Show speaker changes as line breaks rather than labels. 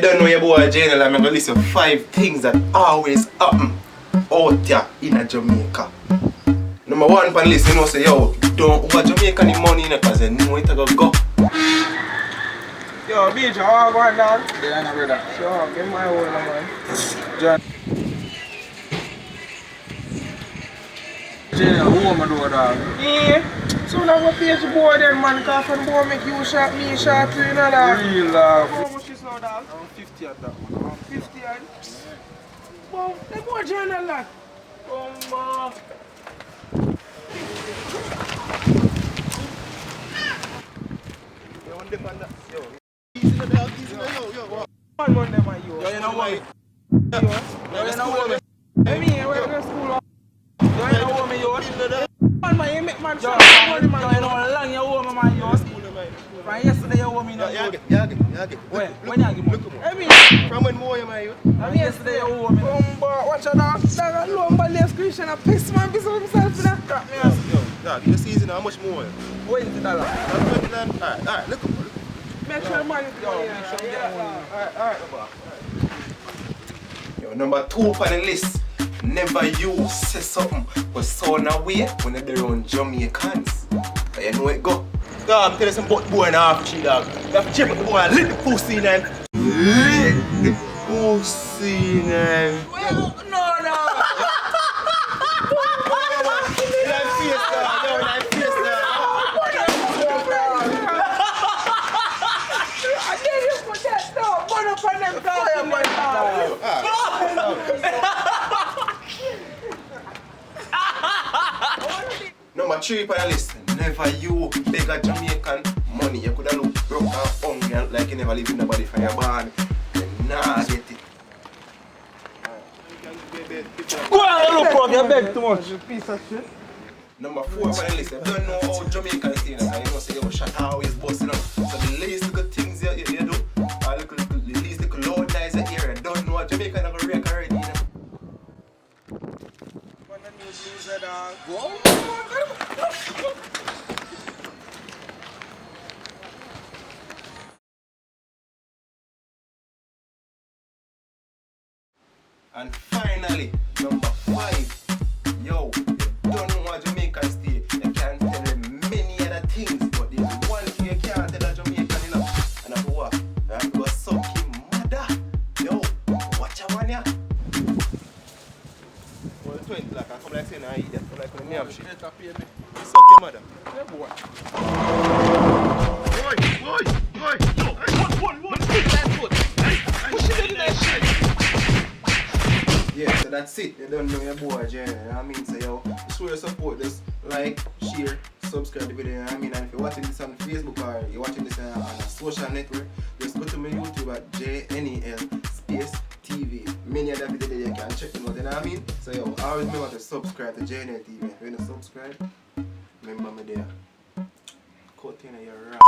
don't know your boy Janel, I'm gonna list you 5 things that always happen out here in Jamaica. Number 1 on the list, you know, say, yo, don't over Jamaica any money in it because you know it gonna go.
Yo, bitch, how go on down? Yeah, no brother. Sure, give my word, man. John. Janel, who am I do, dog? Yeah. So now go pay your boy then, man, because from boy make you shot, me shot too, you know, dog. Real, dog. How much is now, dog? I'm 50 at that, man. 50 at? Well, they boy Janel, lad. One them are you. Yo, you know what? Yo, you know what? I mean, we're in school. Yo, you know what me, yo? Man, you make man shot. Yo, you know how long you owe me, man, yo? From yesterday, you owe me, no?
Yeah, get.
When you give me? I mean,
from when more you, man, you?
From yesterday, you owe me. Watch your dog. Dog, I know I'm left Christian. I piss man, piss on himself for that crap, man.
Yo, dog, this season, how much more?
$20.
Alright, look up.
Make sure money go. Alright.
Yo, number 2 on the list. Never you say something but sound away when they're around Jamaicans. But you know it go. Dog, I'm telling you some butt boy and half tree, dog. You have to chip up the boy and lick the pussy, man. Lick the pussy, man.
Well, no.
Number 3 on the list. Never you beg a Jamaican money. You could have looked broke and hungry like you never live in nobody from your barn. You nah get it.
Go on, look up, you beg too much. Piece of shit.
Number 4 on the list. You don't know how Jamaicans stay there. You know say your shot always busting up. So the least little things you do, the least little loud noise you hear, you don't know a Jamaican have a record already, you know. And finally, number 5, yo, you don't know what Jamaican stay. You can't tell them many other things, but there's one thing you can't tell a Jamaican, you know. And that's what? You have to go suck him mother. Yo, watch out on ya. Well, 20 like I come like saying I eat that. Come like when me have shit. Suck your mother.
Yeah, boy.
Boy.
One. Push it in that shit.
Yeah, so that's it. You don't know your boy, Jenny. You know what I mean? So, yo, show your support. Just like, share, subscribe the video. You know what I mean? And if you're watching this on Facebook or you're watching this on a social network, just go to my YouTube at JnelTV. Many other videos you can check them out. You know what I mean? So, yo, always remember to subscribe to JnelTV. If you don't subscribe, remember me there. Cut in your ass.